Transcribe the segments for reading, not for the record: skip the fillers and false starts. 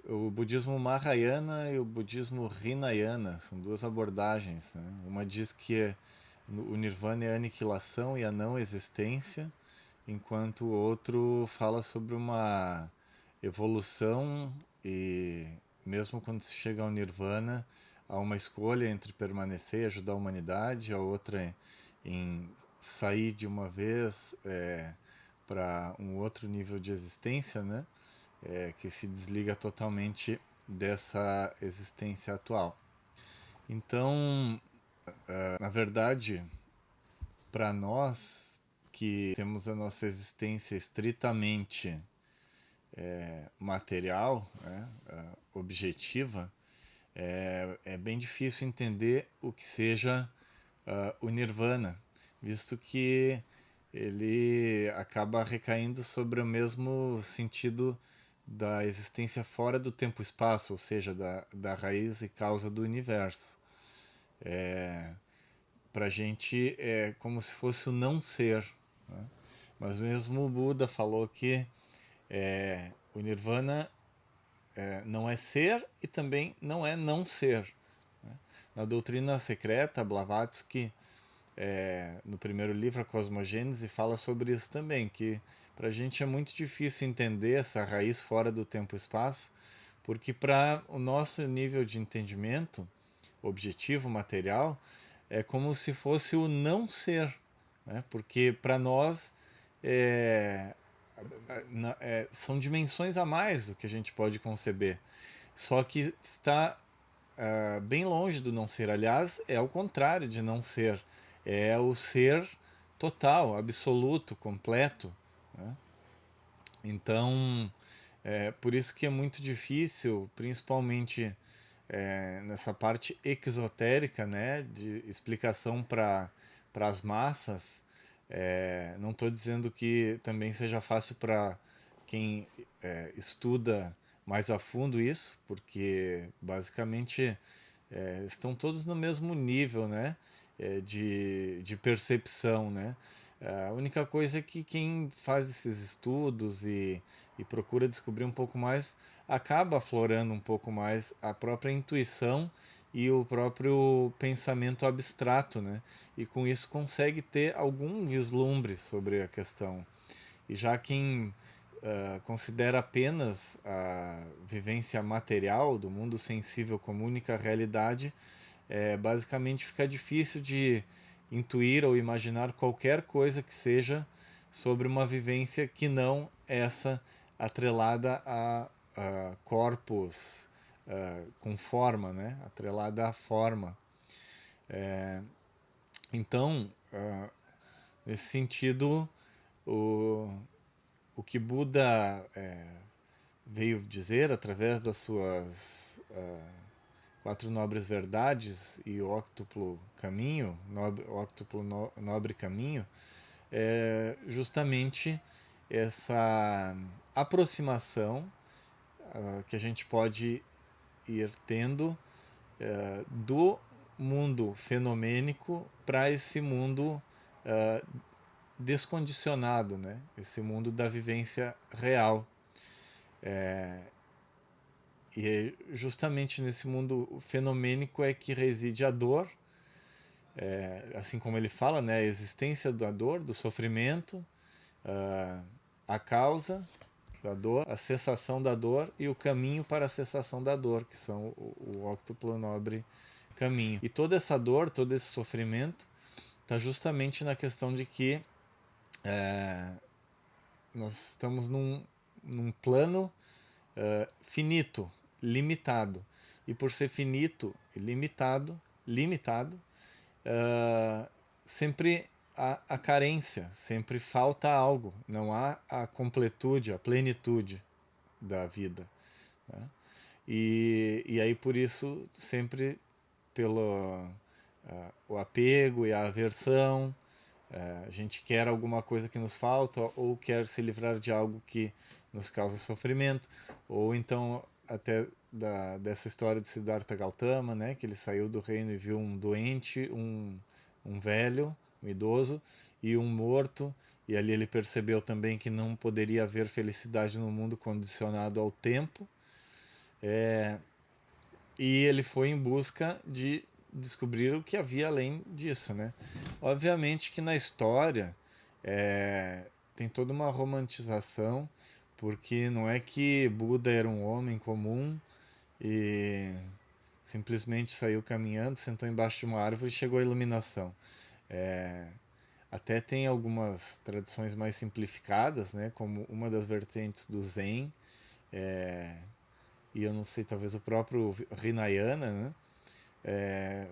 o budismo Mahayana e o budismo Hinayana são duas abordagens, né? Uma diz que o nirvana é a aniquilação e a não existência, enquanto o outro fala sobre uma evolução e mesmo quando se chega ao nirvana, há uma escolha entre permanecer e ajudar a humanidade, a outra em sair de uma vez para um outro nível de existência, né? Que se desliga totalmente dessa existência atual. Então, na verdade, para nós que temos a nossa existência estritamente material, né, objetiva, é bem difícil entender o que seja o nirvana, visto que ele acaba recaindo sobre o mesmo sentido da existência fora do tempo-espaço, ou seja, da raiz e causa do universo. Para a gente é como se fosse o não ser. Né? Mas mesmo o Buda falou que o nirvana não é ser e também não é não ser. Né? Na doutrina secreta, Blavatsky, no primeiro livro, A Cosmogênese, fala sobre isso também, que para a gente é muito difícil entender essa raiz fora do tempo e espaço, porque para o nosso nível de entendimento objetivo, material, é como se fosse o não ser, né? Porque para nós é, são dimensões a mais do que a gente pode conceber. Só que está bem longe do não ser. Aliás, é o contrário de não ser. É o ser total, absoluto, completo. Né? Então, por isso que é muito difícil, principalmente nessa parte exotérica, né, de explicação para as massas. Não estou dizendo que também seja fácil para quem estuda mais a fundo isso, porque basicamente estão todos no mesmo nível, né, de percepção, né. A única coisa é que quem faz esses estudos e procura descobrir um pouco mais acaba aflorando um pouco mais a própria intuição e o próprio pensamento abstrato, né? E com isso consegue ter algum vislumbre sobre a questão. E já quem considera apenas a vivência material do mundo sensível como única realidade, basicamente fica difícil de intuir ou imaginar qualquer coisa que seja sobre uma vivência que não essa atrelada a corpos com forma, né? Atrelada à forma. Então, nesse sentido, o, o que Buda veio dizer através das suas quatro nobres verdades e o óctuplo caminho, nobre caminho, é justamente essa aproximação que a gente pode ir tendo do mundo fenomênico para esse mundo descondicionado, né? Esse mundo da vivência real. E justamente nesse mundo fenomênico é que reside a dor, assim como ele fala, né? A existência da dor, do sofrimento, a causa da dor, a cessação da dor e o caminho para a cessação da dor, que são o óctuplo nobre caminho. E toda essa dor, todo esse sofrimento, está justamente na questão de que nós estamos num plano finito, limitado. E por ser finito e limitado, sempre há a carência, sempre falta algo, não há a completude, a plenitude da vida. Né? E aí por isso sempre pelo o apego e a aversão, a gente quer alguma coisa que nos falta ou quer se livrar de algo que nos causa sofrimento, ou então até dessa história de Siddhartha Gautama, né, que ele saiu do reino e viu um doente, um velho, um idoso e um morto, e ali ele percebeu também que não poderia haver felicidade no mundo condicionado ao tempo, E ele foi em busca de descobrir o que havia além disso, né? Obviamente que na história tem toda uma romantização, porque não é que Buda era um homem comum e simplesmente saiu caminhando, sentou embaixo de uma árvore e chegou à iluminação. É, até tem algumas tradições mais simplificadas, né, como uma das vertentes do Zen, e eu não sei, talvez o próprio Hinayana, né,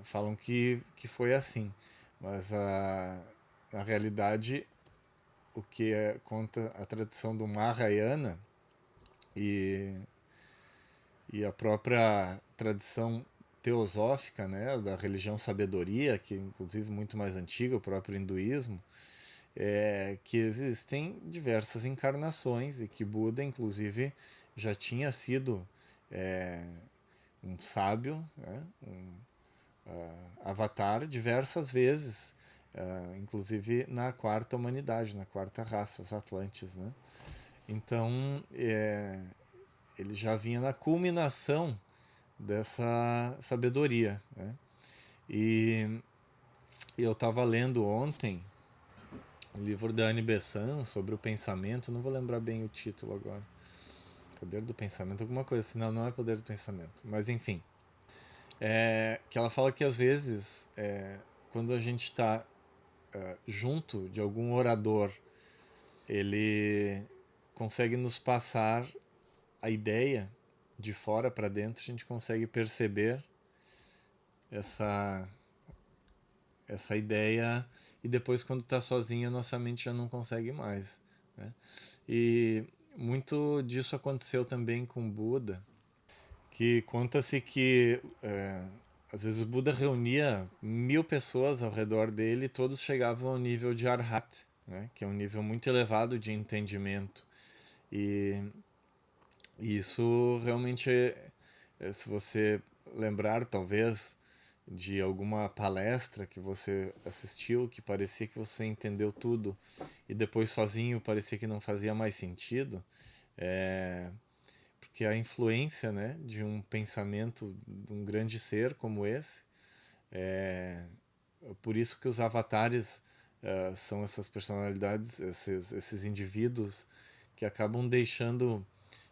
falam que foi assim. Mas na realidade, o que conta a tradição do Mahayana e, e a própria tradição teosófica, né, da religião sabedoria, que é inclusive muito mais antiga, o próprio hinduísmo, que existem diversas encarnações e que Buda, inclusive, já tinha sido é, um sábio, né, avatar diversas vezes, inclusive na quarta humanidade, na quarta raça, os Atlantes, né? Então, ele já vinha na culminação dessa sabedoria, né? E eu estava lendo ontem o livro da Anne Besant sobre o pensamento, não vou lembrar bem o título agora. Poder do pensamento, alguma coisa assim. Não, não é poder do pensamento. Mas enfim. Que ela fala que às vezes, quando a gente está junto de algum orador, ele consegue nos passar a ideia de fora para dentro, a gente consegue perceber essa, essa ideia e depois quando está sozinha nossa mente já não consegue mais, né? E muito disso aconteceu também com Buda, que conta-se que às vezes o Buda reunia 1000 pessoas ao redor dele e todos chegavam ao nível de Arhat, né? Que é um nível muito elevado de entendimento. E isso realmente, se você lembrar talvez de alguma palestra que você assistiu que parecia que você entendeu tudo e depois sozinho parecia que não fazia mais sentido, é, porque a influência, né, de um pensamento de um grande ser como esse, por isso que os avatares são essas personalidades, esses indivíduos que acabam deixando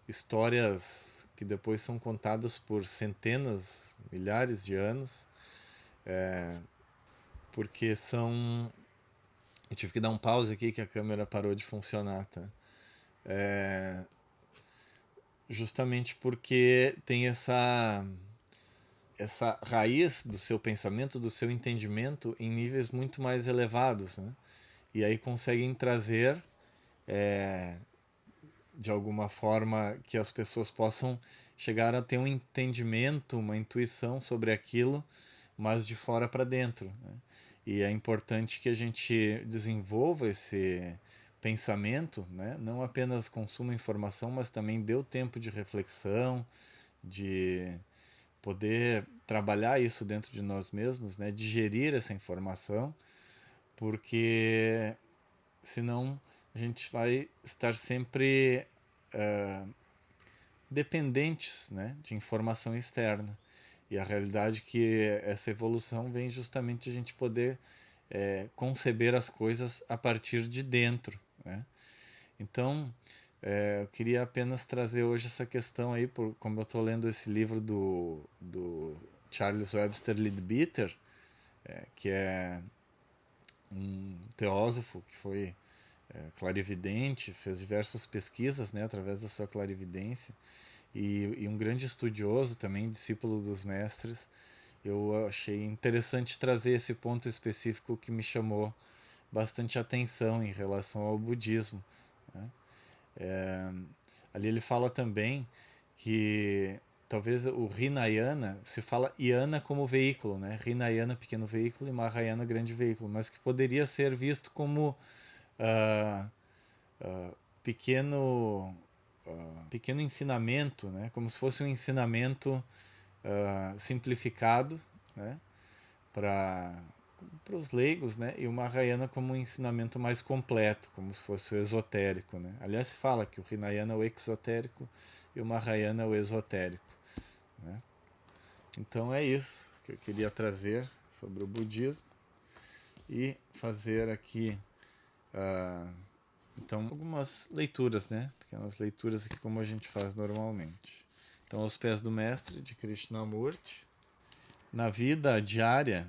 histórias que depois são contadas por centenas, milhares de anos, porque são. Eu tive que dar um pause aqui que a câmera parou de funcionar, tá? Justamente porque tem essa raiz do seu pensamento, do seu entendimento em níveis muito mais elevados, né? E aí conseguem trazer de alguma forma que as pessoas possam chegar a ter um entendimento, uma intuição sobre aquilo, mas de fora para dentro, né? E é importante que a gente desenvolva esse pensamento, né? Não apenas consuma informação, mas também dê o tempo de reflexão, de poder trabalhar isso dentro de nós mesmos, né? Digerir essa informação, porque senão a gente vai estar sempre dependentes, né, de informação externa. E a realidade é que essa evolução vem justamente a gente poder conceber as coisas a partir de dentro, né? Então, eu queria apenas trazer hoje essa questão aí, como eu estou lendo esse livro do Charles Webster Leadbeater, que é um teósofo que foi clarividente, fez diversas pesquisas, né, através da sua clarividência, e um grande estudioso também, discípulo dos mestres. Eu achei interessante trazer esse ponto específico que me chamou bastante atenção em relação ao budismo, né? Ali ele fala também que talvez o Hinayana, se fala Yana como veículo, né? Hinayana pequeno veículo e Mahayana grande veículo, mas que poderia ser visto como ah, pequeno pequeno ensinamento, né? Como se fosse um ensinamento simplificado, né? Para os leigos, né? E o Mahayana como um ensinamento mais completo, como se fosse o esotérico, né? Aliás, se fala que o Hinayana é o exotérico e o Mahayana é o esotérico. né? Então é isso que eu queria trazer sobre o budismo e fazer aqui então algumas leituras, né? Pequenas leituras aqui como a gente faz normalmente. Então, aos pés do mestre de Krishnamurti. Na vida diária,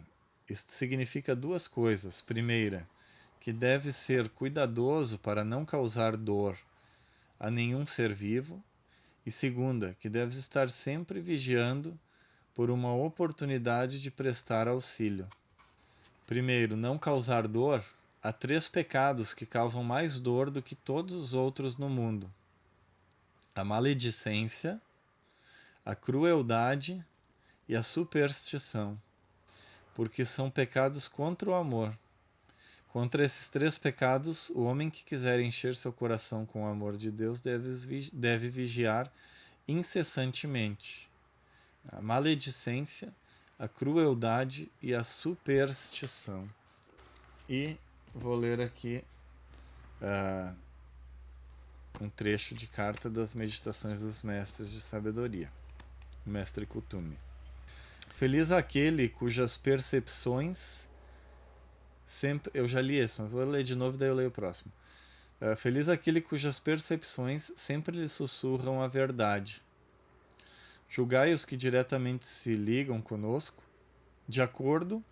isto significa duas coisas. Primeira, que deve ser cuidadoso para não causar dor a nenhum ser vivo. E segunda, que deve estar sempre vigiando por uma oportunidade de prestar auxílio. Primeiro, não causar dor. Há 3 pecados que causam mais dor do que todos os outros no mundo: a maledicência, a crueldade e a superstição, porque são pecados contra o amor. Contra esses 3 pecados, o homem que quiser encher seu coração com o amor de Deus deve vigiar incessantemente: a maledicência, a crueldade e a superstição. E vou ler aqui um trecho de carta das Meditações dos Mestres de Sabedoria. Mestre Kutumi. Feliz aquele cujas percepções sempre... Eu já li isso, mas vou ler de novo, daí eu leio o próximo. Feliz aquele cujas percepções sempre lhe sussurram a verdade. Julgai os que diretamente se ligam conosco de acordo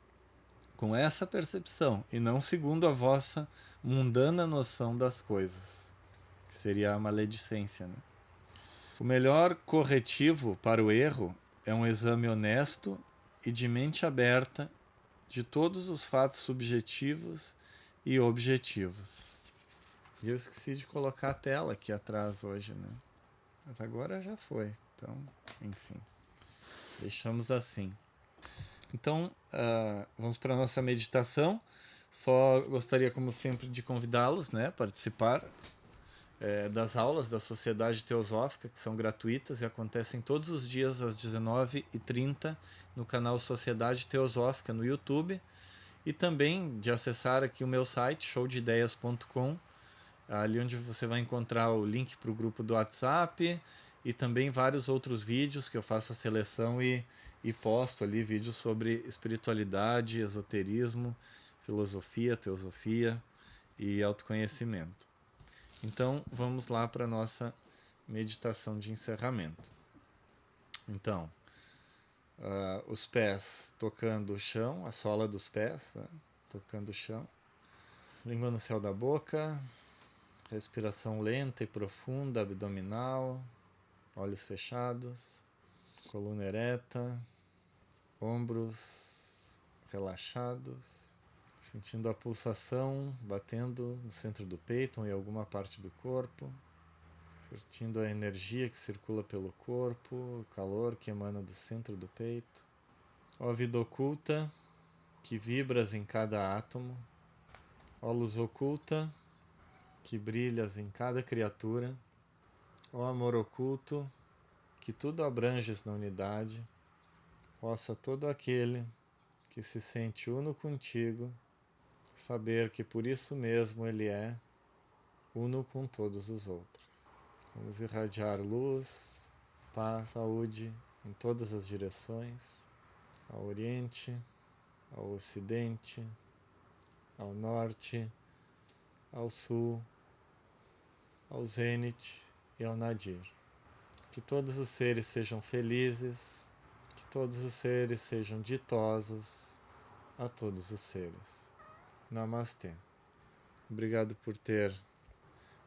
com essa percepção e não segundo a vossa mundana noção das coisas, que seria a maledicência, né? O melhor corretivo para o erro é um exame honesto e de mente aberta de todos os fatos subjetivos e objetivos. E eu esqueci de colocar a tela aqui atrás hoje, né? Mas agora já foi. Então, enfim, deixamos assim. Então, vamos para a nossa meditação. Só gostaria, como sempre, de convidá-los, né, a participar das aulas da Sociedade Teosófica, que são gratuitas e acontecem todos os dias às 19h30 no canal Sociedade Teosófica no YouTube, e também de acessar aqui o meu site, showdeideias.com, ali onde você vai encontrar o link para o grupo do WhatsApp e também vários outros vídeos que eu faço a seleção e posto ali, vídeos sobre espiritualidade, esoterismo, filosofia, teosofia e autoconhecimento. Então, vamos lá para a nossa meditação de encerramento. Então, os pés tocando o chão, a sola dos pés, né? Tocando o chão. Língua no céu da boca, respiração lenta e profunda, abdominal, olhos fechados, coluna ereta, ombros relaxados, sentindo a pulsação batendo no centro do peito ou em alguma parte do corpo, sentindo a energia que circula pelo corpo, o calor que emana do centro do peito. Ó vida oculta, que vibras em cada átomo. Ó luz oculta, que brilhas em cada criatura. Ó amor oculto, que tudo abranges na unidade. Possa todo aquele que se sente uno contigo saber que por isso mesmo ele é uno com todos os outros. Vamos irradiar luz, paz, saúde em todas as direções, ao Oriente, ao Ocidente, ao Norte, ao Sul, ao Zênite e ao Nadir. Que todos os seres sejam felizes, que todos os seres sejam ditosos a todos os seres. Namastê. Obrigado por ter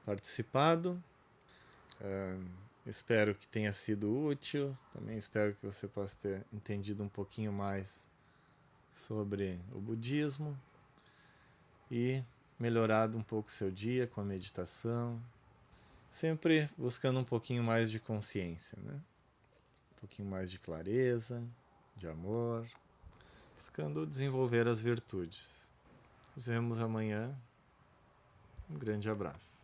participado. Espero que tenha sido útil. Também espero que você possa ter entendido um pouquinho mais sobre o budismo e melhorado um pouco seu dia com a meditação. Sempre buscando um pouquinho mais de consciência, né? Um pouquinho mais de clareza, de amor, buscando desenvolver as virtudes. Nos vemos amanhã. Um grande abraço.